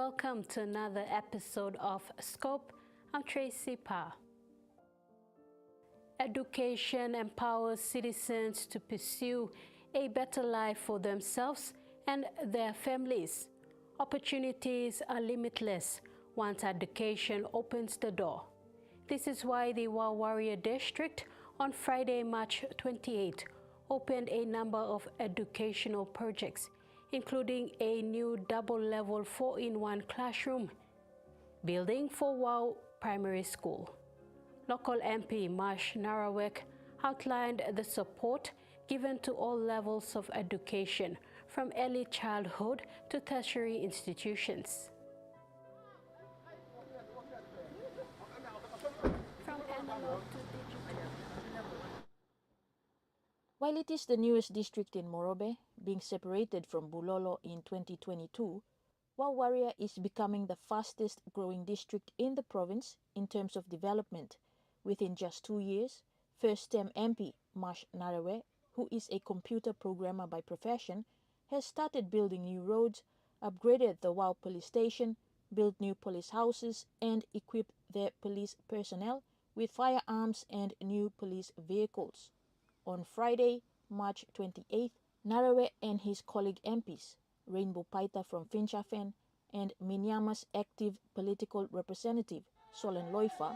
welcome to another episode of Scope. I'm Tracy Pa. Education empowers citizens to pursue a better life for themselves and their families. Opportunities are limitless once education opens the door. This is why the Wau-Waria district on Friday, March 28, opened a number of educational projects, including a new double-level 4-in-1 classroom building for Wau Primary School. Local MP Marsh Narawek outlined the support given to all levels of education, from early childhood to tertiary institutions. From analog to digital. While it is the newest district in Morobe, being separated from Bulolo in 2022, Wau-Waria is becoming the fastest growing district in the province in terms of development. Within just 2 years, first-term MP Marsh Narawek, who is a computer programmer by profession, has started building new roads, upgraded the Wau police station, built new police houses, and equipped their police personnel with firearms and new police vehicles. On Friday, March 28th, Narawek and his colleague MPs, Rainbow Paita from Finchafen and Minyama's active political representative, Solen Loifa,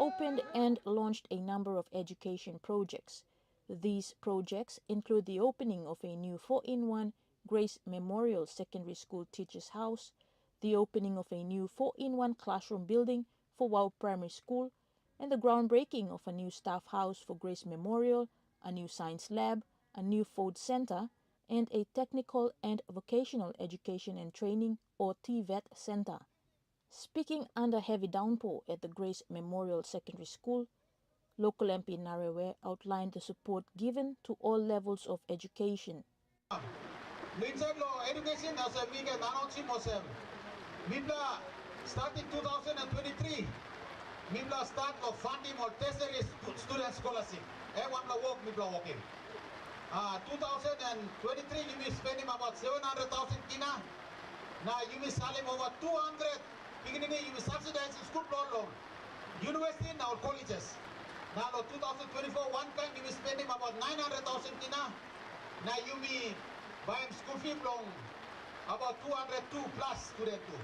opened and launched a number of education projects. These projects include the opening of a new 4-in-1 Grace Memorial Secondary School Teachers House, the opening of a new 4-in-1 classroom building for Wau Primary School, and the groundbreaking of a new staff house for Grace Memorial, a new science lab, a new food center, and a technical and vocational education and training or TVET center. Speaking under heavy downpour at the Grace Memorial Secondary School, local MP Narawek outlined the support given to all levels of education. Education as a big Mibla starting 2023. Mibla start of funding or tertiary student scholarship. Everyone work Mibla working. 2023 you be spending about 700,000 kina. Now you be selling over 200. Beginning you be subsidizing school loan. University and our colleges. Now 2024 one time you be spending about 900,000 kina. Now you be buying school fee loan about 202 plus student too.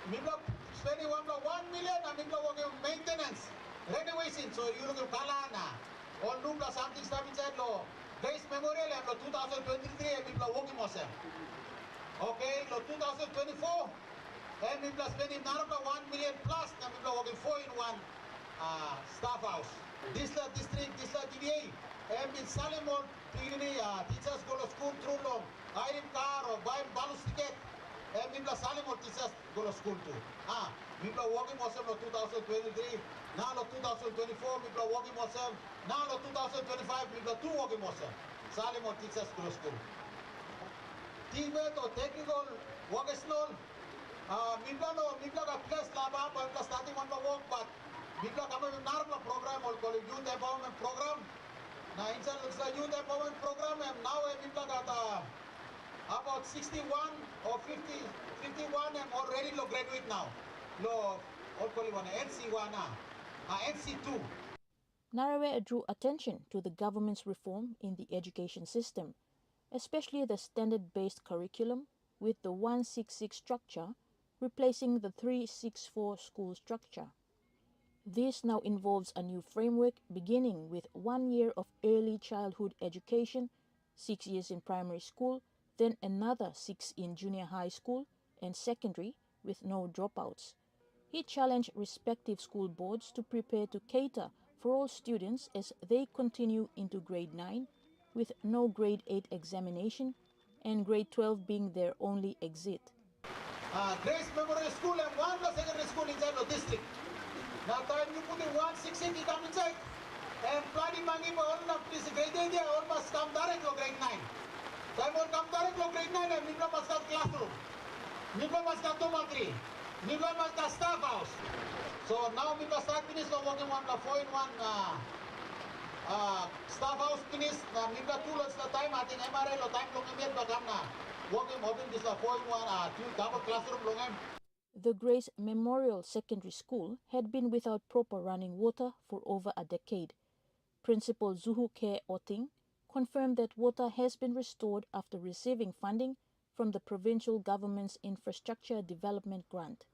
Mibla spending 1 million and Mibla working maintenance, renovation. So you look at Kalana or Nubla something stuff inside law. Grace Memorial and 2023 and Mibla working myself. Okay, 2024 and Mibla spending Naraka 1 million plus and Mibla working 4-in-1 staff house. This district, this DVA, and in Salimon, teachers go to school through long, hiring car or buying balance ticket, and Mibla Salimon teachers go to school too. Mibla working myself in 2023, now 2024, Mibla working myself, now 2025, Mibla 2 working myself. Salimon teachers go to school. TVET or technical vocational, Mibla got place laba, but starting on the work, but Mibla kami narla program or called youth empowerment program. Now inside looks like youth empowerment program and now Mibla got about 61 or 51 and already lo graduate now. Lo all call one NC1 NC2. Narawek drew attention to the government's reform in the education system, especially the standard-based curriculum with the 166 structure replacing the 364 school structure. This now involves a new framework beginning with 1 year of early childhood education, 6 years in primary school, then another 6 in junior high school and secondary with no dropouts. He challenged respective school boards to prepare to cater for all students as they continue into grade 9 with no grade 8 examination and grade 12 being their only exit. Grace Memorial School and one secondary school inside the district. Now time you put in 160 you come inside and planning money for all of this grade 8 almost come direct to grade 9. Time will come direct to grade 9 and Mibla must have classroom. Mibla must have dormitory. Nibla Malta Staff House. So now we can start finish the working one, the 4-in-1 Staff House finish. Nibla 2 lots the time, I think MRA lo time long immediate bagam na. Working open this 4-in-1 double classroom long. The Grace Memorial Secondary School had been without proper running water for over a decade. Principal Zuhuke Oting confirmed that water has been restored after receiving funding from the provincial government's infrastructure development grant.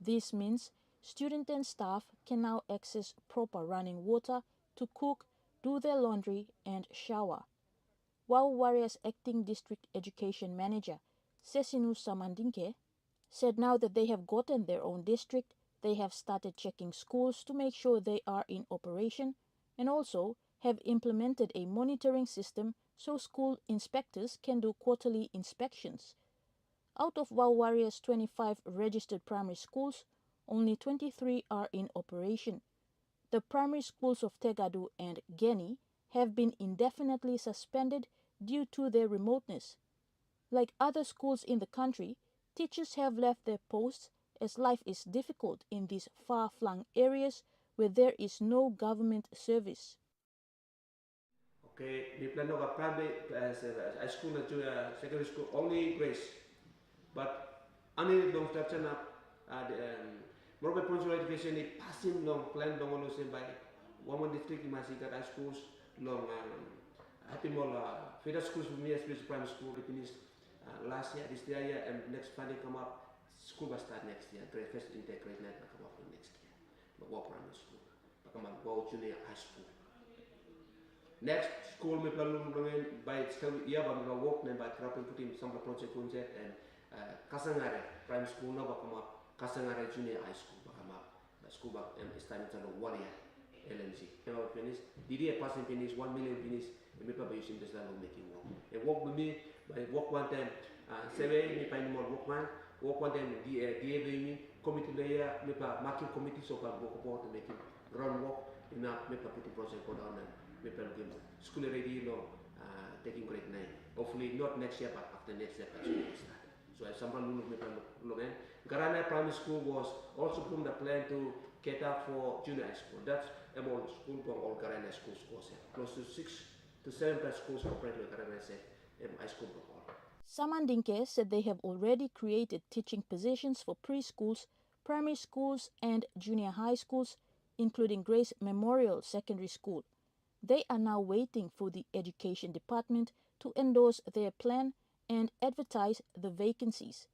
This means students and staff can now access proper running water to cook, do their laundry and shower. Wau-Waria's acting district education manager, Sesinu Samandinke, said now that they have gotten their own district, they have started checking schools to make sure they are in operation and also have implemented a monitoring system so school inspectors can do quarterly inspections. Out of Wau-Waria's 25 registered primary schools, only 23 are in operation. The primary schools of Tegadu and Geni have been indefinitely suspended due to their remoteness. Like other schools in the country, teachers have left their posts as life is difficult in these far-flung areas where there is no government service. Okay, we plan of primary high school and secondary school only Grace, but any long structure na Morobe Provincial Education ni passing long plan long olusin by Women District masih kat high schools long happy mall federal schools for me especially primary school we finished last year, this year, and next funding come up. School will start next year. Grade first intake, grade 9 will come up next year. But Wau primary school, but come up Wau junior high school. Next school we plan by year, but we will work by trapping putting some project and Kasangare primary school now come up. Kasangare junior high school come up. The school back and it's time to Wau-Waria LNC. Now finish. DD passing finish 1 million finish. We probably using this level making work. And work with me. By work one time, survey me find more work one time DA me committee layer, me marking committee so can work about to make it run work enough, me putting project go down and me game school ready long taking grade 9. Hopefully not next year but after next year actually start. So as someone look me long Garana Primary School was also from the plan to cater for junior high school. That's among school from all Garana schools course. Close to 6 to 7 schools operate with Garana set. Samandinke said they have already created teaching positions for preschools, primary schools and junior high schools, including Grace Memorial Secondary School. They are now waiting for the Education Department to endorse their plan and advertise the vacancies.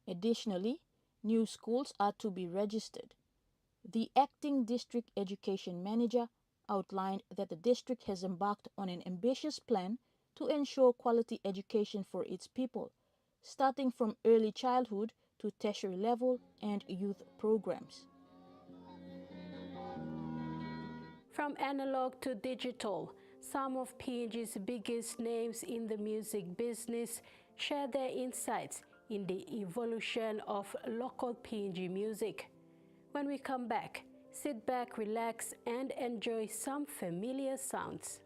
Additionally, new schools are to be registered. The acting district education manager outlined that the district has embarked on an ambitious plan to ensure quality education for its people, starting from early childhood to tertiary level and youth programs. From analog to digital, some of PNG's biggest names in the music business share their insights in the evolution of local PNG music. When we come back, sit back, relax, and enjoy some familiar sounds.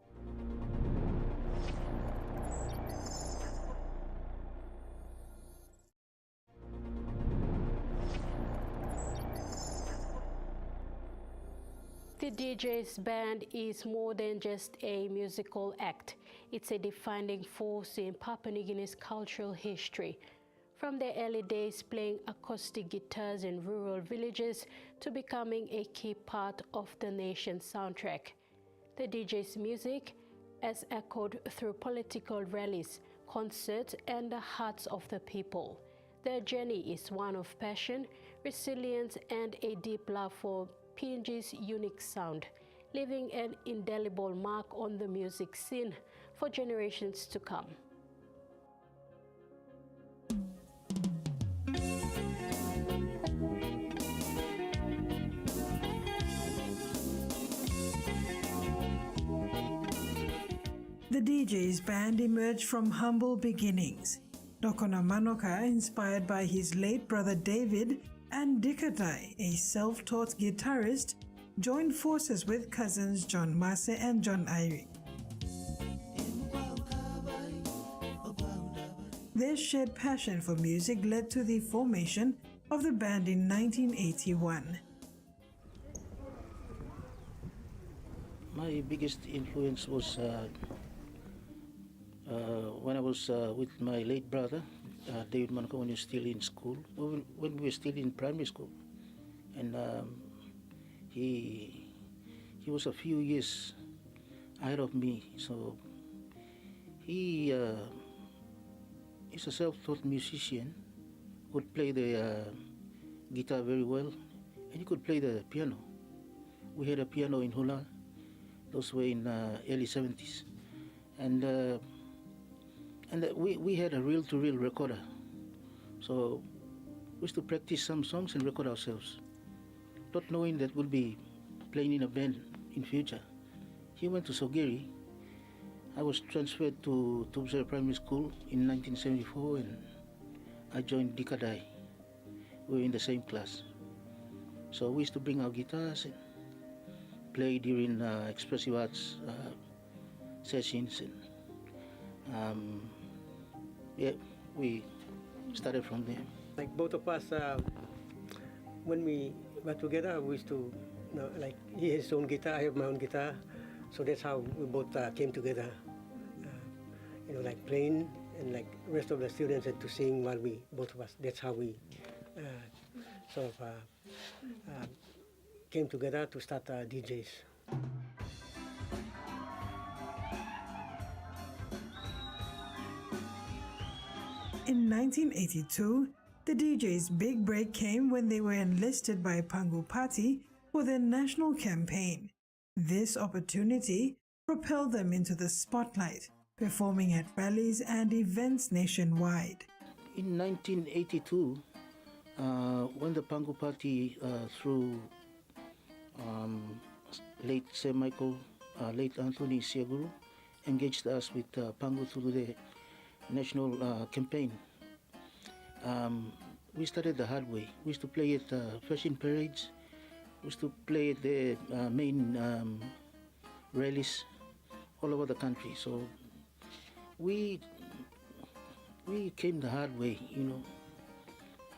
The DJ's band is more than just a musical act. It's a defining force in Papua New Guinea's cultural history. From their early days playing acoustic guitars in rural villages to becoming a key part of the nation's soundtrack. The DJ's music has echoed through political rallies, concerts, and the hearts of the people. Their journey is one of passion, resilience, and a deep love for PNG's unique sound, leaving an indelible mark on the music scene for generations to come. The DJ's band emerged from humble beginnings. Dokona Manoka, inspired by his late brother David, and Dikatai, a self-taught guitarist, joined forces with cousins John Masse and John Irie. Their shared passion for music led to the formation of the band in 1981. My biggest influence was when I was with my late brother, David Manaka, when he was still in school, when we were still in primary school. And he was a few years ahead of me, so he is a self-taught musician, could play the guitar very well, and he could play the piano. We had a piano in Hula, those were in early 70s. And we had a reel-to-reel recorder. So we used to practice some songs and record ourselves, not knowing that we'll be playing in a band in future. He went to Sogiri. I was transferred to Tubsera Primary School in 1974, and I joined Dikadai. We were in the same class. So we used to bring our guitars and play during expressive arts sessions, and yeah, we started from there. Like both of us, when we were together, we used to, like he has his own guitar, I have my own guitar, so that's how we both came together. Like playing, and like rest of the students had to sing while we, both of us. That's how we sort of came together to start DJs. In 1982, the DJ's big break came when they were enlisted by Pangu Party for their national campaign. This opportunity propelled them into the spotlight, performing at rallies and events nationwide. In 1982, when the Pangu Party through late Sir Michael, late Anthony Siaguru, engaged us with Pangu to do the national campaign, we started the hard way. We used to play at fashion parades. We used to play at the main rallies all over the country. So we came the hard way,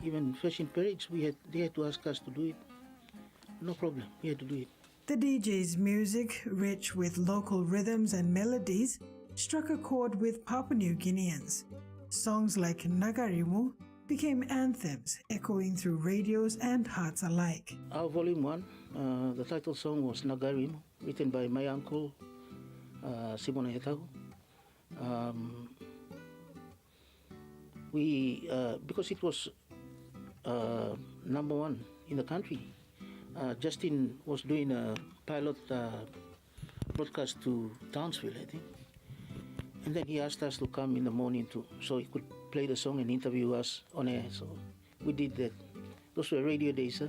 Even fashion parades, they had to ask us to do it. No problem, we had to do it. The DJ's music, rich with local rhythms and melodies, struck a chord with Papua New Guineans. Songs like Nagarimu became anthems, echoing through radios and hearts alike. Our Volume 1, the title song was Nagarimu, written by my uncle, Simona Hetau. Because it was number one in the country, Justin was doing a pilot broadcast to Townsville, I think. And then he asked us to come in the morning so he could play the song and interview us on air. So we did that. Those were radio days, huh?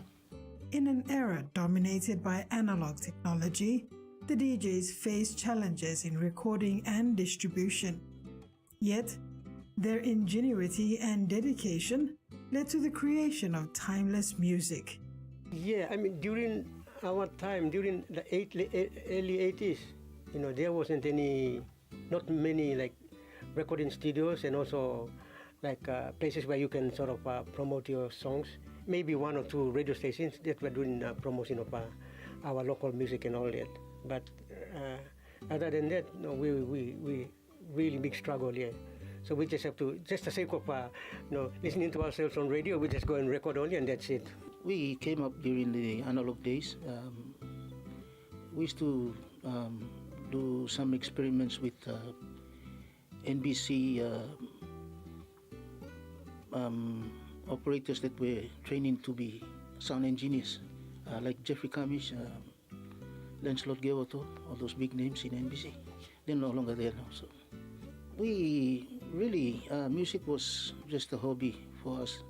In an era dominated by analog technology, the DJs faced challenges in recording and distribution. Yet, their ingenuity and dedication led to the creation of timeless music. Yeah, I mean, during our time, during the early 80s, there wasn't not many like recording studios, and also like places where you can sort of promote your songs. Maybe one or two radio stations that were doing promotion of our local music and all that. But other than that, no, we really big struggle here. So we just have to, just the sake of listening to ourselves on radio, we just go and record only, and that's it. We came up during the analog days. We used to do some experiments with NBC operators that were training to be sound engineers, like Jeffrey Kamish, Lancelot Geoto, all those big names in NBC. They're no longer there now. So we really, music was just a hobby for us.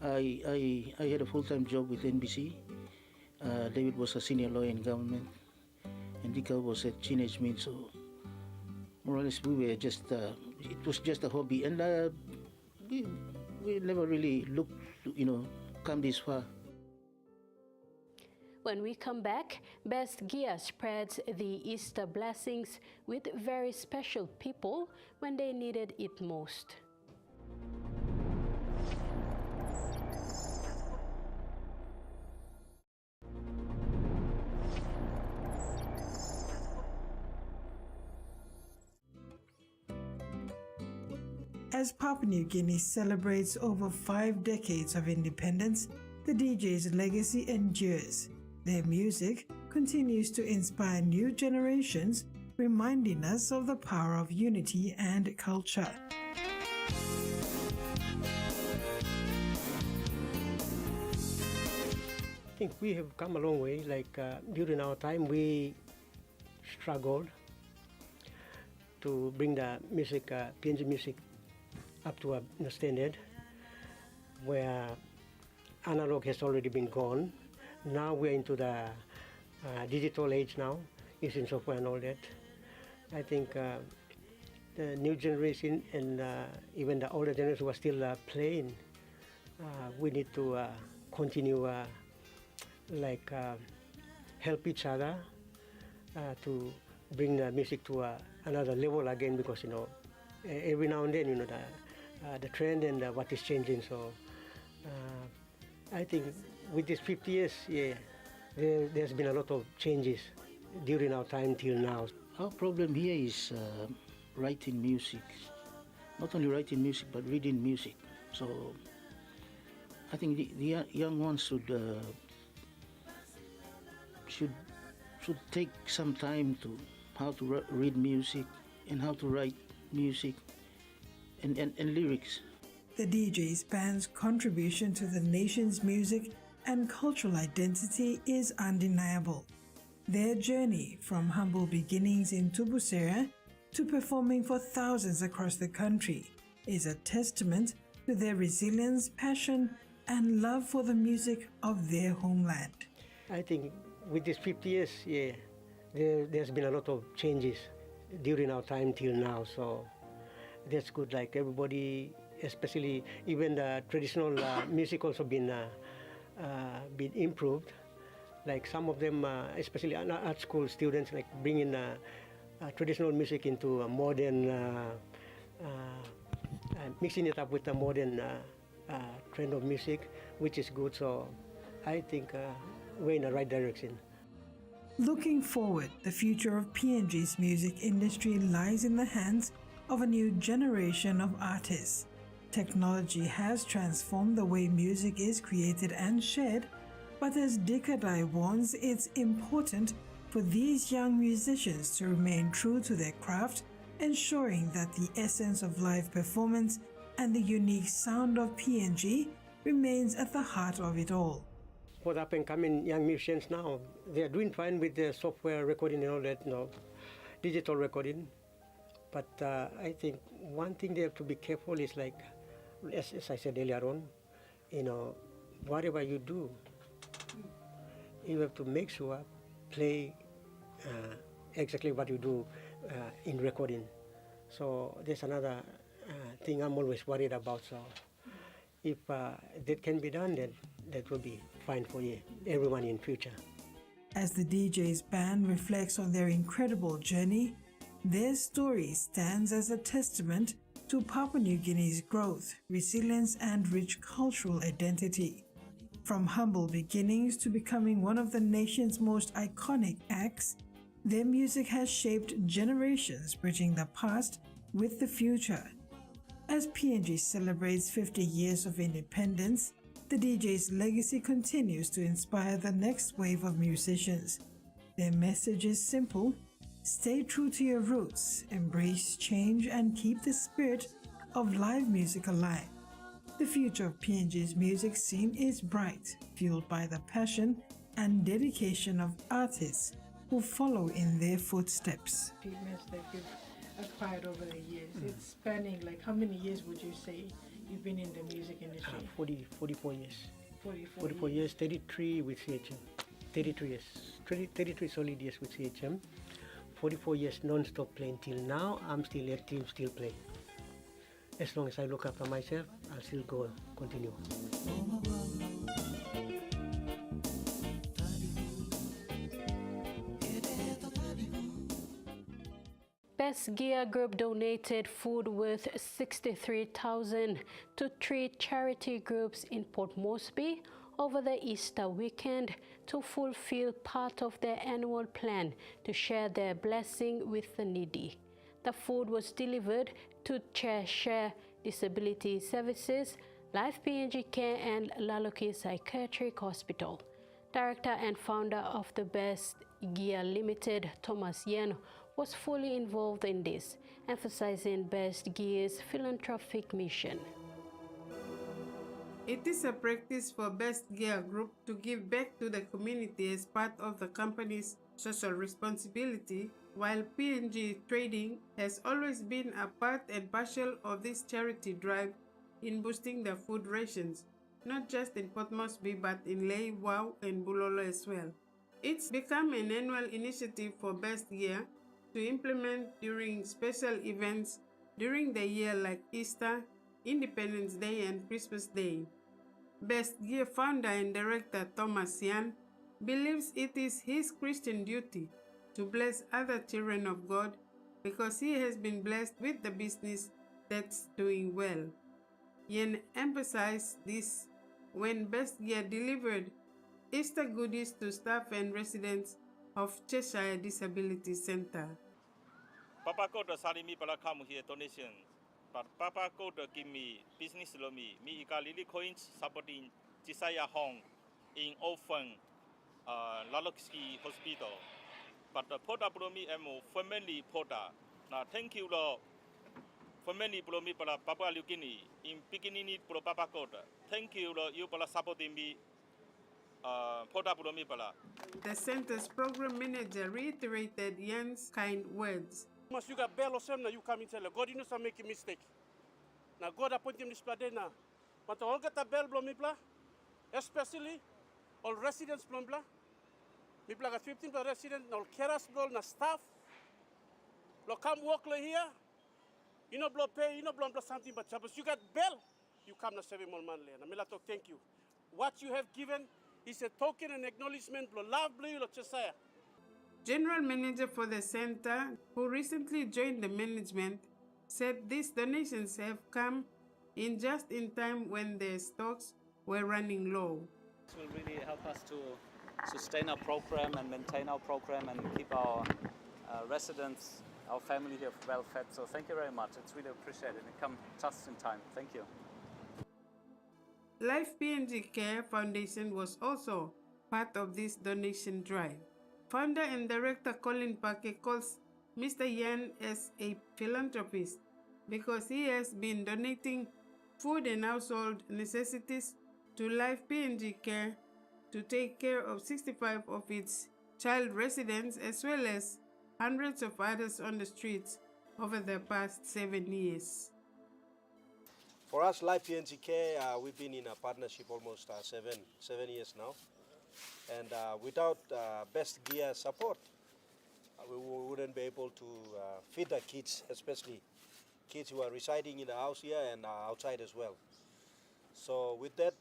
I had a full-time job with NBC. David was a senior lawyer in government, and Dika was at Teenage Mint. So more or less, we were just, it was just a hobby, and we never really looked, come this far. When we come back, Best Gia spreads the Easter blessings with very special people when they needed it most. As Papua New Guinea celebrates over 5 decades of independence, the DJ's legacy endures. Their music continues to inspire new generations, reminding us of the power of unity and culture. I think we have come a long way. Like during our time, we struggled to bring the music, PNG music, up to a standard where analog has already been gone. Now we're into the digital age now, using software and all that. I think the new generation and even the older generation who are still playing, we need to continue help each other to bring the music to another level again, because every now and then the trend and what is changing. So I think with these 50 years, there's been a lot of changes during our time till now. Our problem here is writing music. Not only writing music, but reading music. So I think the young ones should take some time to how to read music and how to write music and lyrics. The DJ's band's contribution to the nation's music and cultural identity is undeniable. Their journey from humble beginnings in Wau-Waria to performing for thousands across the country is a testament to their resilience, passion, and love for the music of their homeland. I think with these 50 years, there's been a lot of changes during our time till now. So that's good. Like everybody, especially even the traditional music also been improved. Like some of them, especially art school students, like bringing traditional music into a modern, mixing it up with the modern trend of music, which is good. So I think we're in the right direction. Looking forward, the future of PNG's music industry lies in the hands of a new generation of artists. Technology has transformed the way music is created and shared, but as Dikadai warns, it's important for these young musicians to remain true to their craft, ensuring that the essence of live performance and the unique sound of PNG remains at the heart of it all. For the up-and-coming young musicians now, they are doing fine with the software recording and all that, digital recording. But I think one thing they have to be careful is like, as I said earlier on, whatever you do, you have to make sure play exactly what you do in recording. So there's another thing I'm always worried about. So if that can be done, then that will be fine for everyone in future. As the DJ's band reflects on their incredible journey, their story stands as a testament to Papua New Guinea's growth, resilience, and rich cultural identity. From humble beginnings to becoming one of the nation's most iconic acts, their music has shaped generations, bridging the past with the future. As PNG celebrates 50 years of independence, the DJ's legacy continues to inspire the next wave of musicians. Their message is simple: stay true to your roots, embrace change, and keep the spirit of live music alive. The future of PNG's music scene is bright, fueled by the passion and dedication of artists who follow in their footsteps. Achievements that you've acquired over the years. It's spanning, like, how many years would you say you've been in the music industry? 44 years. 44 years, 33 with CHM. 33 years. 33 solid years with CHM. 44 years non-stop playing till now. I'm still active, still playing. As long as I look after myself, I'll still go continue. Best Gear Group donated food worth $63,000 to 3 charity groups in Port Moresby over the Easter weekend to fulfill part of their annual plan to share their blessing with the needy. The food was delivered to Chair Disability Services, Life PNG Care, and Laloki Psychiatric Hospital. Director and founder of the Best Gear Limited, Thomas Yen, was fully involved in this, emphasizing Best Gear's philanthropic mission. It is a practice for Best Gear Group to give back to the community as part of the company's social responsibility, while PNG Trading has always been a part and parcel of this charity drive in boosting the food rations, not just in Port Moresby but in Lae, Wau, and Bulolo as well. It's become an annual initiative for Best Gear to implement during special events during the year like Easter, Independence Day, and Christmas Day. Best Gear founder and director Thomas Yan believes it is his Christian duty to bless other children of God because he has been blessed with the business that's doing well. Yan emphasized this when Best Gear delivered Easter goodies to staff and residents of Cheshire Disability Center. Papa God salimi pala kamu here donation. But Papa God give me business lomi. Me ika lili coins supporting Cheshire Home in orphan Lalokski Hospital. But the poda promi emo family poda. Now thank you lo family promi pala Papa Lugini in beginning pro Papa God. Thank you lo you pala supporting me poda promi pala. The center's program manager reiterated Yan's kind words. Mas you got bell or something, you come and tell God, you know, some make a mistake. Now, God appointed him this place now. But all get a bell, blomipla, especially all residents, blomipla. We got 15 residents, all carers, blom, na staff. Lo come work here. You know, blow pay, you know, blow something, but you got bell, you come na 7 more man later. Mila talk, thank you. What you have given is a token and acknowledgement, blow love, blow, lo Cheshire. General Manager for the center, who recently joined the management, said these donations have come in just in time when their stocks were running low. This will really help us to sustain our program and maintain our program and keep our residents, our family here well fed. So thank you very much. It's really appreciated. It come just in time. Thank you. Life PNG Care Foundation was also part of this donation drive. Founder and director Colin Pake calls Mr. Yan as a philanthropist because he has been donating food and household necessities to Life PNG Care to take care of 65 of its child residents as well as hundreds of others on the streets over the past 7 years. For us, Life PNG Care, we've been in a partnership almost 7 years now. And without Best Gear support, we wouldn't be able to feed the kids, especially kids who are residing in the house here and outside as well. So with that,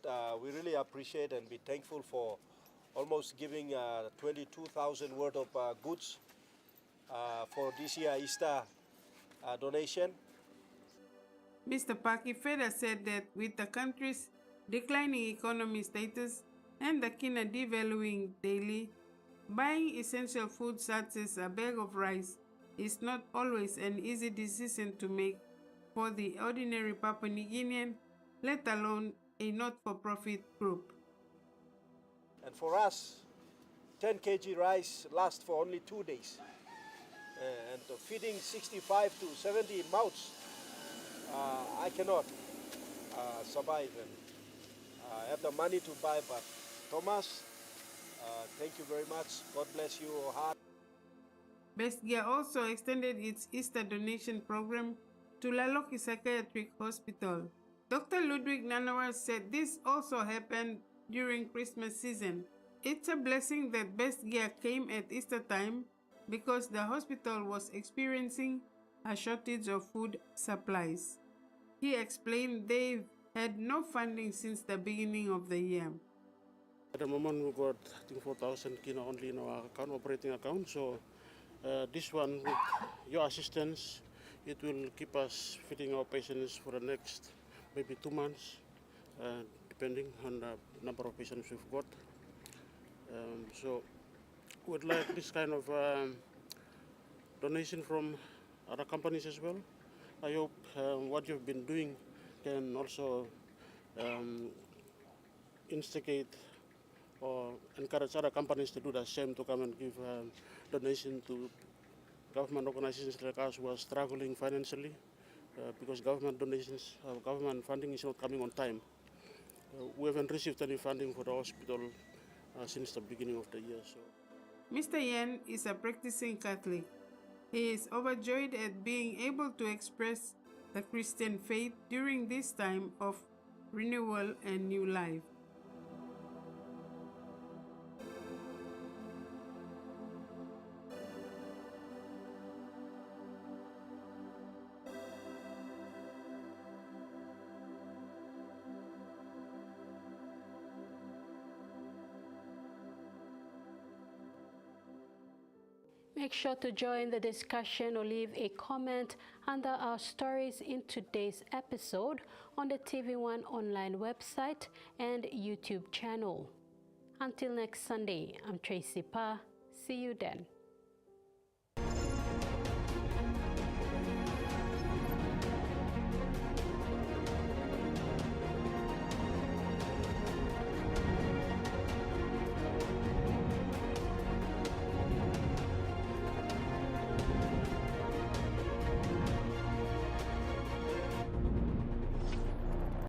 we really appreciate and be thankful for almost giving 22,000 worth of goods for this year Easter donation. Mr. Paki further said that with the country's declining economy status and the kina devaluing daily, buying essential food such as a bag of rice is not always an easy decision to make for the ordinary Papua New Guinean, let alone a not-for-profit group. And for us, 10 kg rice lasts for only 2 days. And feeding 65 to 70 mouths, I cannot survive and have the money to buy, but Thomas, thank you very much. God bless you your heart. Best Gear also extended its Easter donation program to Laloki Psychiatric Hospital. Dr. Ludwig Nanawar said this also happened during Christmas season. It's a blessing that Best Gear came at Easter time because the hospital was experiencing a shortage of food supplies. He explained they've had no funding since the beginning of the year. At the moment, we got I think 4,000 kina only in our account, operating account. So this one, with your assistance, it will keep us feeding our patients for the next maybe 2 months, depending on the number of patients we've got. So we'd like this kind of donation from other companies as well. I hope what you've been doing can also instigate or encourage other companies to do the same, to come and give donation to government organizations like us who are struggling financially, because government donations, government funding is not coming on time. We haven't received any funding for the hospital since the beginning of the year. So, Mr. Yen is a practicing Catholic. He is overjoyed at being able to express the Christian faith during this time of renewal and new life. Make sure to join the discussion or leave a comment under our stories in today's episode on the TV1 online website and YouTube channel. Until next Sunday, I'm Tracy Pa. See you then.